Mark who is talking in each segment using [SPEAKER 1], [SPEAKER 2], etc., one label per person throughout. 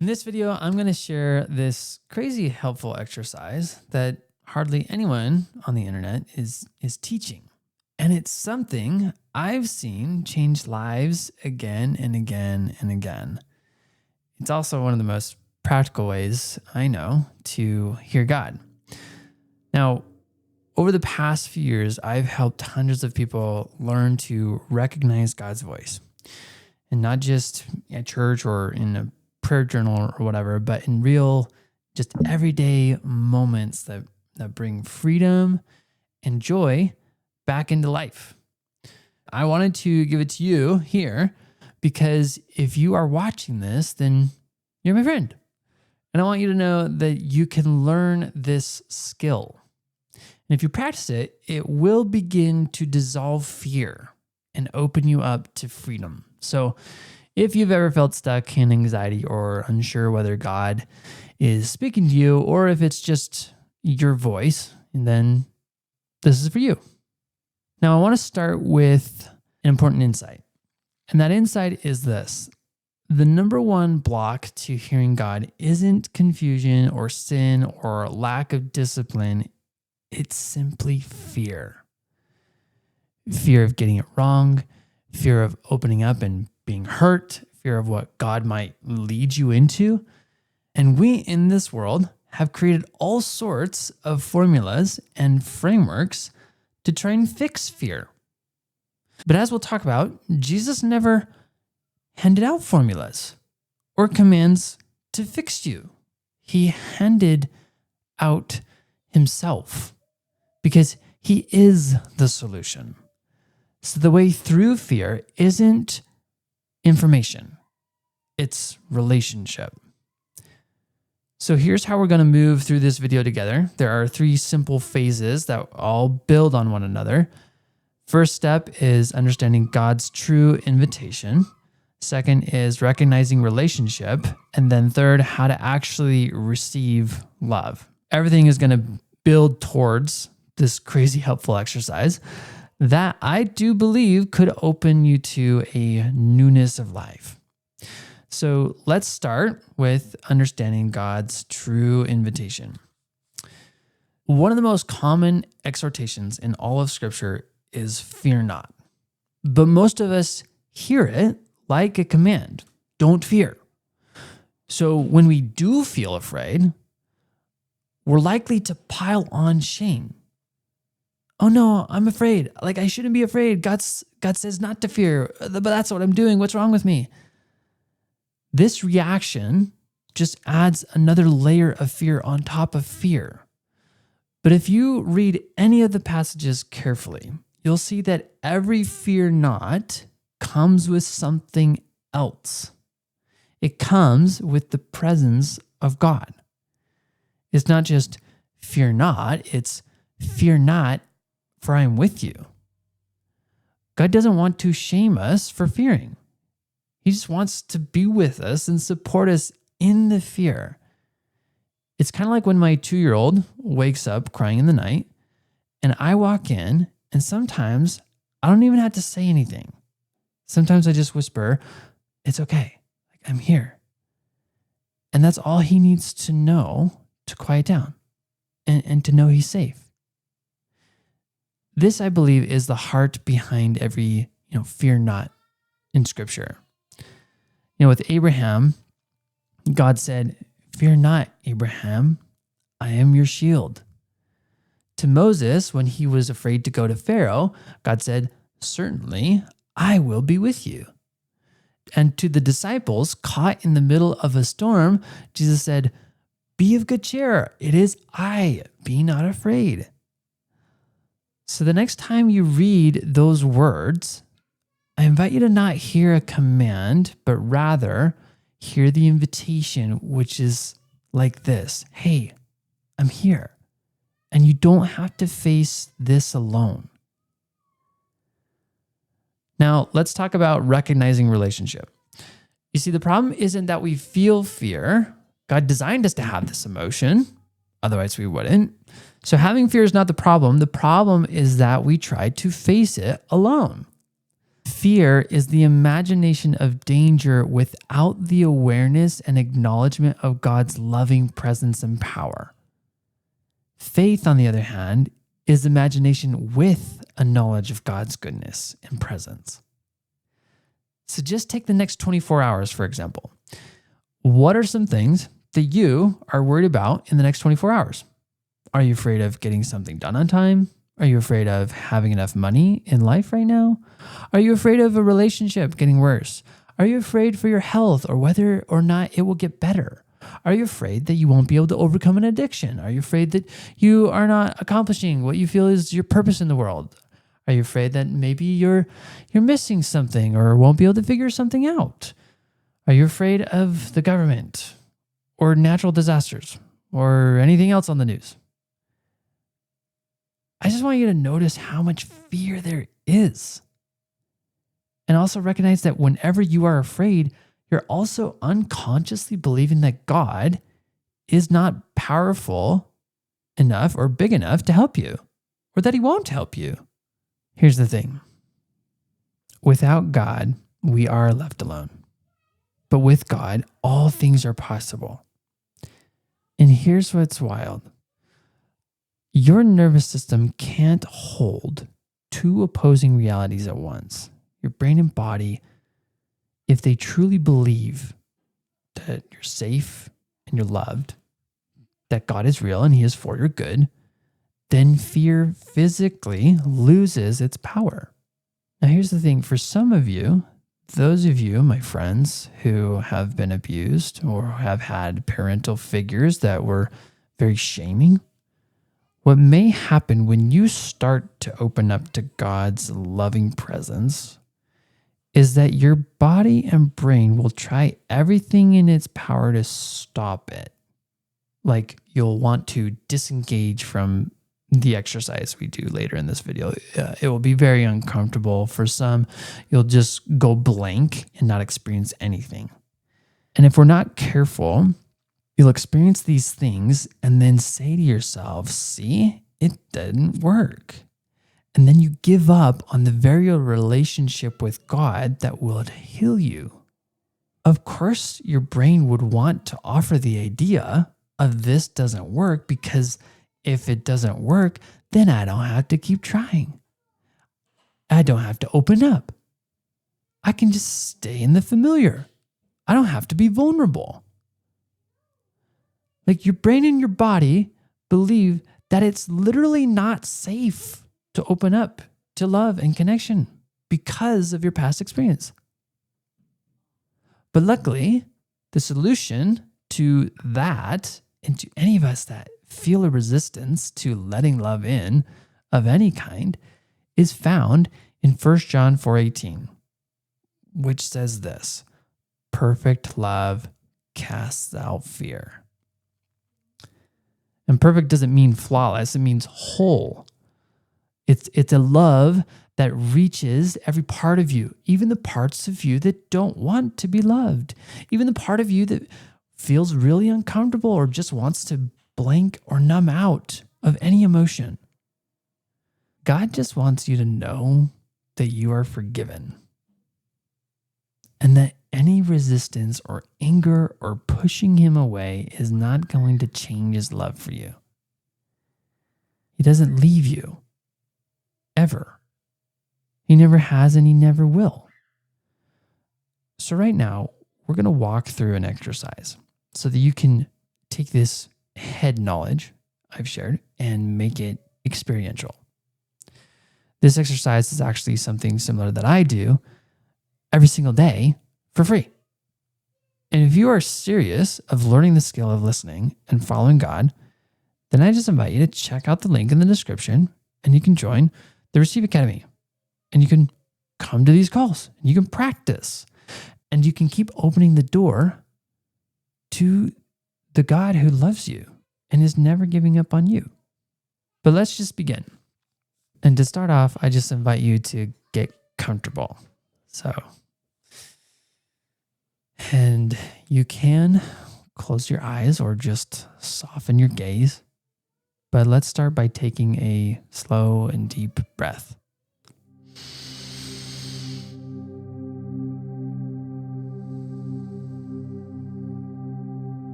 [SPEAKER 1] In this video, I'm going to share this crazy helpful exercise that hardly anyone on the internet is teaching. And it's something I've seen change lives again and again and again. It's also one of the most practical ways I know to hear God. Now, over the past few years, I've helped hundreds of people learn to recognize God's voice. And not just at church or in a prayer journal or whatever, but in real, just everyday moments that bring freedom and joy back into life. I wanted to give it to you here because if you are watching this, then you're my friend. And I want you to know that you can learn this skill. And if you practice it, it will begin to dissolve fear and open you up to freedom. So if you've ever felt stuck in anxiety or unsure whether God is speaking to you or if it's just your voice, then this is for you. Now, I want to start with an important insight. And that insight is this. The number one block to hearing God isn't confusion or sin or lack of discipline. It's simply fear. Fear of getting it wrong, fear of opening up and being hurt, fear of what God might lead you into. And we in this world have created all sorts of formulas and frameworks to try and fix fear. But as we'll talk about, Jesus never handed out formulas or commands to fix you. He handed out himself because he is the solution. So the way through fear isn't information, it's relationship. So here's how we're going to move through this video together. There are 3 simple phases that all build on one another. First step is understanding God's true invitation. Second is recognizing relationship. And then third, how to actually receive love. Everything is going to build towards this crazy helpful exercise that I do believe could open you to a newness of life. So let's start with understanding God's true invitation. One of the most common exhortations in all of Scripture is fear not. But most of us hear it like a command, don't fear. So when we do feel afraid, we're likely to pile on shame. Oh no, I'm afraid. Like I shouldn't be afraid. God says not to fear, but that's what I'm doing. What's wrong with me? This reaction just adds another layer of fear on top of fear. But if you read any of the passages carefully, you'll see that every fear not comes with something else. It comes with the presence of God. It's not just fear not, it's fear not, for I am with you. God doesn't want to shame us for fearing. He just wants to be with us and support us in the fear. It's kind of like when my 2-year-old wakes up crying in the night and I walk in and sometimes I don't even have to say anything. Sometimes I just whisper, it's okay, like I'm here. And that's all he needs to know to quiet down and to know he's safe. This, I believe, is the heart behind every, fear not in Scripture. With Abraham, God said, fear not, Abraham, I am your shield. To Moses, when he was afraid to go to Pharaoh, God said, certainly, I will be with you. And to the disciples caught in the middle of a storm, Jesus said, be of good cheer. It is I. Be not afraid. So the next time you read those words, I invite you to not hear a command, but rather hear the invitation, which is like this. Hey, I'm here. And you don't have to face this alone. Now, let's talk about recognizing relationship. You see, the problem isn't that we feel fear. God designed us to have this emotion. Otherwise, we wouldn't. So having fear is not the problem. The problem is that we try to face it alone. Fear is the imagination of danger without the awareness and acknowledgement of God's loving presence and power. Faith, on the other hand, is imagination with a knowledge of God's goodness and presence. So just take the next 24 hours, for example. What are some things that you are worried about in the next 24 hours? Are you afraid of getting something done on time? Are you afraid of having enough money in life right now? Are you afraid of a relationship getting worse? Are you afraid for your health or whether or not it will get better? Are you afraid that you won't be able to overcome an addiction? Are you afraid that you are not accomplishing what you feel is your purpose in the world? Are you afraid that maybe you're missing something or won't be able to figure something out? Are you afraid of the government or natural disasters or anything else on the news? I just want you to notice how much fear there is. And also recognize that whenever you are afraid, you're also unconsciously believing that God is not powerful enough or big enough to help you, or that he won't help you. Here's the thing. Without God, we are left alone. But with God, all things are possible. And here's what's wild. Your nervous system can't hold two opposing realities at once. Your brain and body, if they truly believe that you're safe and you're loved, that God is real and he is for your good, then fear physically loses its power. Now, here's the thing. For some of you, those of you, my friends, who have been abused or have had parental figures that were very shaming, what may happen when you start to open up to God's loving presence is that your body and brain will try everything in its power to stop it. Like you'll want to disengage from the exercise we do later in this video. It will be very uncomfortable. For some, you'll just go blank and not experience anything. And if we're not careful, you'll experience these things and then say to yourself, see, it didn't work. And then you give up on the very relationship with God that will heal you. Of course, your brain would want to offer the idea of this doesn't work because if it doesn't work, then I don't have to keep trying. I don't have to open up. I can just stay in the familiar. I don't have to be vulnerable. Like your brain and your body believe that it's literally not safe to open up to love and connection because of your past experience. But luckily, the solution to that, and to any of us that feel a resistance to letting love in of any kind, is found in 1 John 4:18, which says this: perfect love casts out fear. And perfect doesn't mean flawless, it means whole. It's a love that reaches every part of you, even the parts of you that don't want to be loved, even the part of you that feels really uncomfortable or just wants to blank or numb out of any emotion. God just wants you to know that you are forgiven and that any resistance or anger or pushing him away is not going to change his love for you. He doesn't leave you. Ever. He never has and he never will. So right now, we're going to walk through an exercise so that you can take this head knowledge I've shared and make it experiential. This exercise is actually something similar that I do every single day for free. And if you are serious of learning the skill of listening and following God, then I just invite you to check out the link in the description and you can join the Receive Academy. And you can come to these calls and you can practice and you can keep opening the door to the God who loves you and is never giving up on you. But let's just begin. And to start off, I just invite you to get comfortable. And you can close your eyes or just soften your gaze. But let's start by taking a slow and deep breath.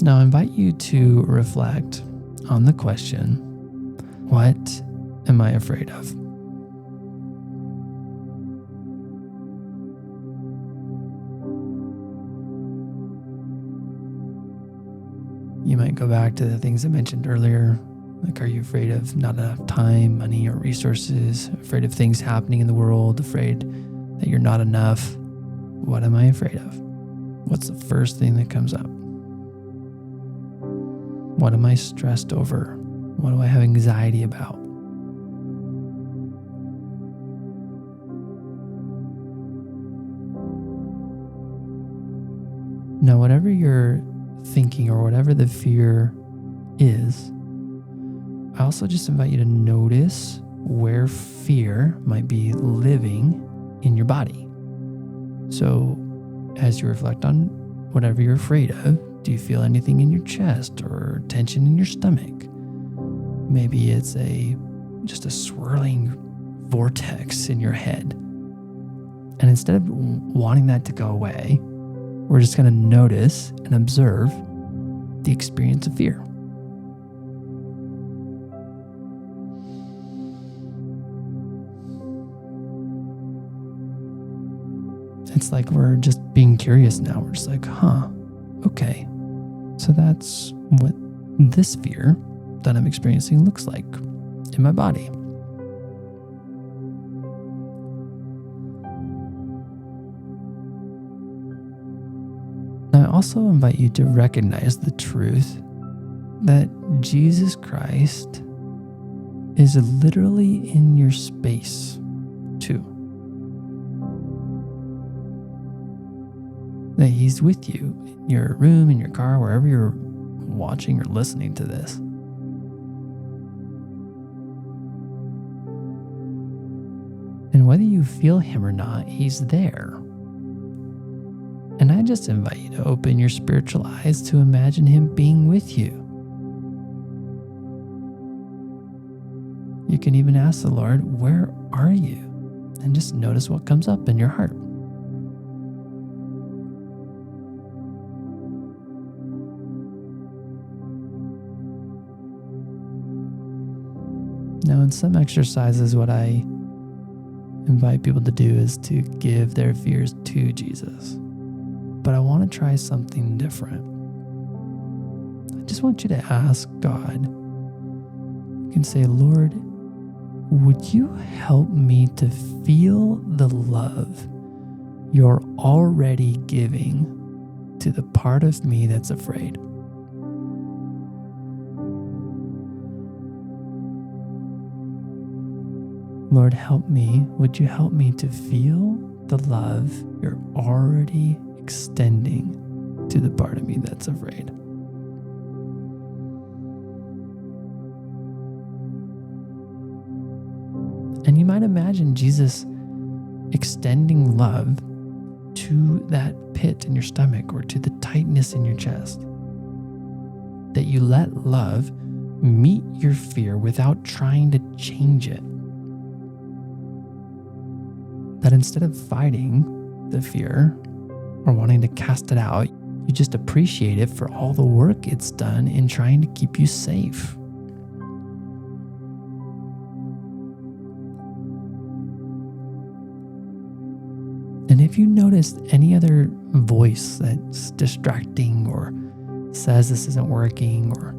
[SPEAKER 1] Now, I invite you to reflect on the question, what am I afraid of? You might go back to the things I mentioned earlier. Like, are you afraid of not enough time, money, or resources? Afraid of things happening in the world? Afraid that you're not enough? What am I afraid of? What's the first thing that comes up? What am I stressed over? What do I have anxiety about? Now, whatever you're thinking or whatever the fear is, I also just invite you to notice where fear might be living in your body. So as you reflect on whatever you're afraid of, do you feel anything in your chest or tension in your stomach? Maybe it's just a swirling vortex in your head. And instead of wanting that to go away, we're just going to notice and observe the experience of fear. It's like we're just being curious now. We're just like, okay. So that's what this fear that I'm experiencing looks like in my body. Now, I also invite you to recognize the truth that Jesus Christ is literally in your space too. That he's with you in your room, in your car, wherever you're watching or listening to this. And whether you feel him or not, he's there. And I just invite you to open your spiritual eyes to imagine him being with you. You can even ask the Lord, where are you? And just notice what comes up in your heart. Now, in some exercises, what I invite people to do is to give their fears to Jesus. But I want to try something different. I just want you to ask God. You can say, Lord, would you help me to feel the love you're already giving to the part of me that's afraid? Lord, help me. Would you help me to feel the love you're already extending to the part of me that's afraid? And you might imagine Jesus extending love to that pit in your stomach or to the tightness in your chest. That you let love meet your fear without trying to change it. That instead of fighting the fear or wanting to cast it out, you just appreciate it for all the work it's done in trying to keep you safe. And if you notice any other voice that's distracting or says this isn't working, or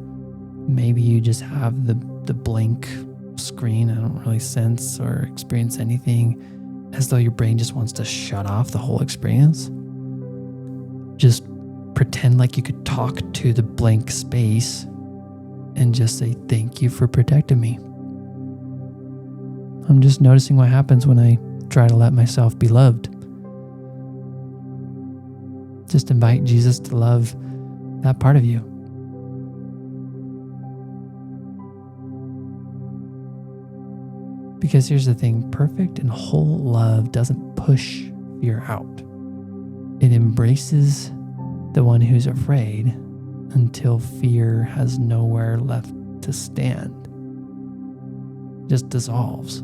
[SPEAKER 1] maybe you just have the blank screen, I don't really sense or experience anything, as though your brain just wants to shut off the whole experience. Just pretend like you could talk to the blank space and just say, thank you for protecting me. I'm just noticing what happens when I try to let myself be loved. Just invite Jesus to love that part of you. Because here's the thing, perfect and whole love doesn't push fear out. It embraces the one who's afraid until fear has nowhere left to stand. It just dissolves.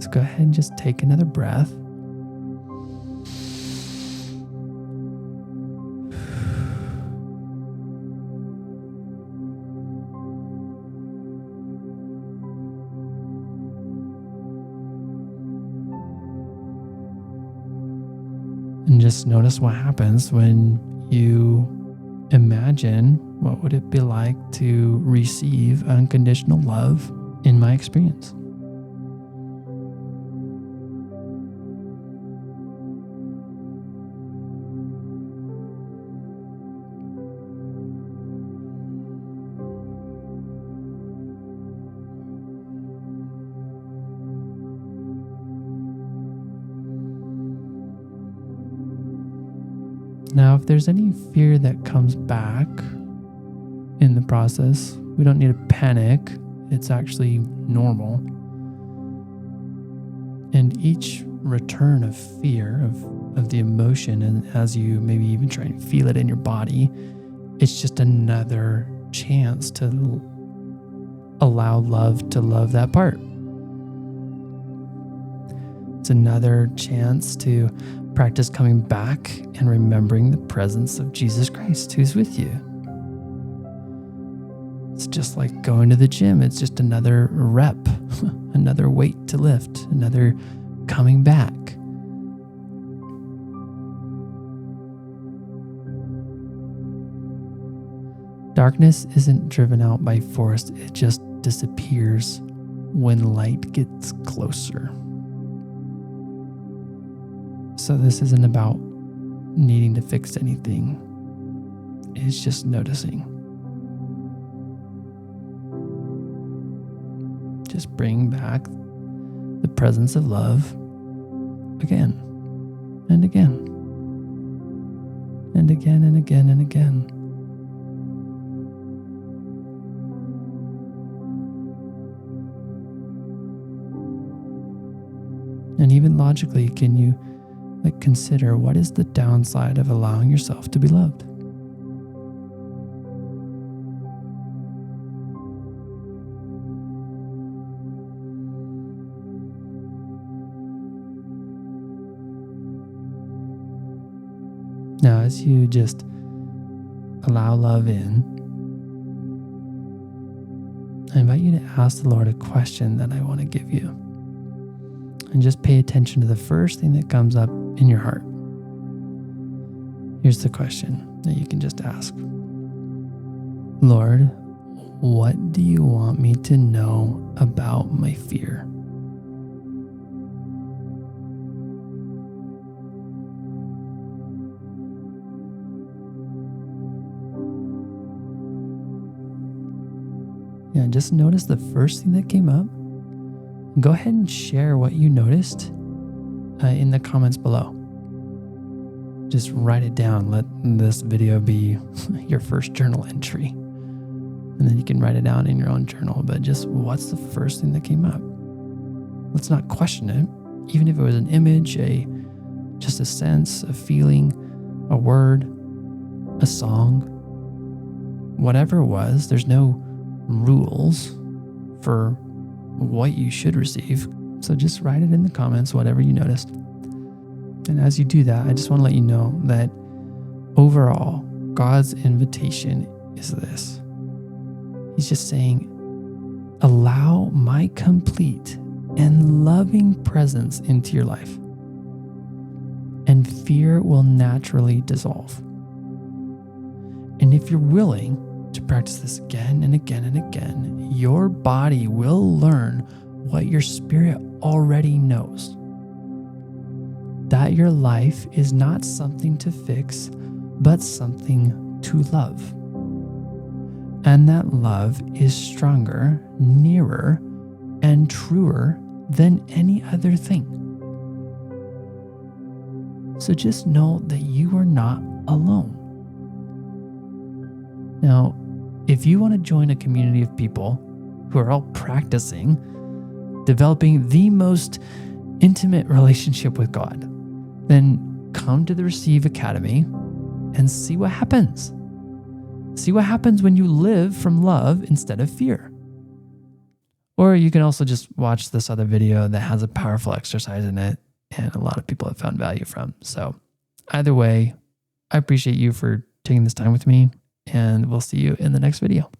[SPEAKER 1] So go ahead and just take another breath. just notice what happens when you imagine what would it be like to receive unconditional love in my experience. Now, if there's any fear that comes back in the process, we don't need to panic. It's actually normal. And each return of fear, of the emotion, and as you maybe even try and feel it in your body, it's just another chance to allow love to love that part. It's another chance to practice coming back and remembering the presence of Jesus Christ who's with you. It's just like going to the gym. It's just another rep, another weight to lift, another coming back. Darkness isn't driven out by force. It just disappears when light gets closer. So this isn't about needing to fix anything. It's just noticing. Just bring back the presence of love again and again and again and again and again. And even logically, can you consider what is the downside of allowing yourself to be loved? Now, as you just allow love in, I invite you to ask the Lord a question that I want to give you. And just pay attention to the first thing that comes up in your heart. Here's the question that you can just ask. Lord, what do you want me to know about my fear? Yeah, just notice the first thing that came up. Go ahead and share what you noticed in the comments below. Just write it down. Let this video be your first journal entry. And then you can write it down in your own journal. But just what's the first thing that came up? Let's not question it. Even if it was an image, just a sense, a feeling, a word, a song, whatever it was, there's no rules for what you should receive. So just write it in the comments, whatever you noticed. And as you do that, I just want to let you know that overall, God's invitation is this. He's just saying, allow my complete and loving presence into your life, and fear will naturally dissolve. And if you're willing to practice this again and again and again, your body will learn what your spirit already knows. That your life is not something to fix, but something to love. And that love is stronger, nearer, and truer than any other thing. So just know that you are not alone. Now, if you want to join a community of people who are all practicing, developing the most intimate relationship with God, then come to the Receive Academy and see what happens. See what happens when you live from love instead of fear. Or you can also just watch this other video that has a powerful exercise in it and a lot of people have found value from. So either way, I appreciate you for taking this time with me, and we'll see you in the next video.